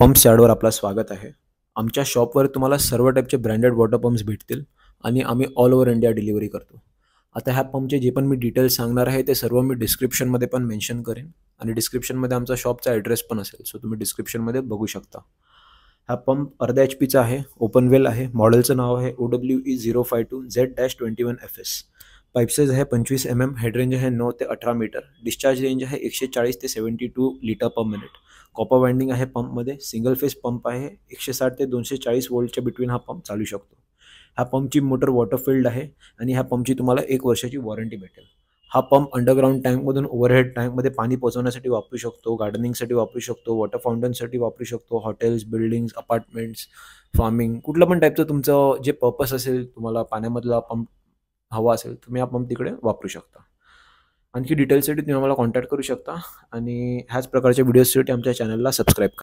Pumps यार्डवर आपलं स्वागत आहे. आमच्या शॉपवर तुम्हाला सर्व टाईपचे ब्रँडेड वॉटर पंप्स भेटतील आणि आम्ही ऑल ओव्हर इंडिया डिलिव्हरी करतो. आता ह्या पंपचे जे पण मी डिटेल्स सांगणार आहे ते सर्व मी डिस्क्रिप्शनमध्ये पण मेन्शन करेन आणि डिस्क्रिप्शनमध्ये आमचा शॉपचा ॲड्रेस पण असेल, सो तुम्ही डिस्क्रिप्शनमध्ये बघू शकता. हा पंप अर्ध्या HP चा आहे, ओपन वेल आहे. मॉडेलचं नाव आहे OWE052Z-21FS. पाईप साईज आहे 25 mm, हेड रेंज आहे 9 ते 18 मीटर, डिस्चार्ज रेंज आहे 140 ते 72 litre per minute. Copper winding आहे पंपमध्ये, सिंगल फेस पंप आहे. 160 ते 240 वोल्टच्या बिटवीन हा पंप चालू शकतो. ह्या पंपची मोटर वॉटरफिल्ड आहे आणि ह्या पंपची तुम्हाला 1 वर्षाची वॉरंटी भेटेल. हा पंप अंडरग्राउंड टँकमधून ओव्हरहेड टँकमध्ये पाणी पोहोचवण्यासाठी वापरू शकतो, गार्डनिंगसाठी वापरू शकतो, वॉटर फाउंटनसाठी वापरू शकतो, हॉटेल्स, बिल्डिंग्स, अपार्टमेंट्स, फार्मिंग, कुठलं पण टाईपचं तुमचं जे पर्पस असेल, तुम्हाला पाण्यामधला पंप हवा असेल, तुम्ही हा पंप तिकडे वापरू शकता. आणखी डिटेल्ससाठी तुम्ही आम्हाला कॉन्टॅक्ट करू शकता आणि ह्याच प्रकारच्या व्हिडिओजसाठी आमच्या चॅनलला सबस्क्राईब करा.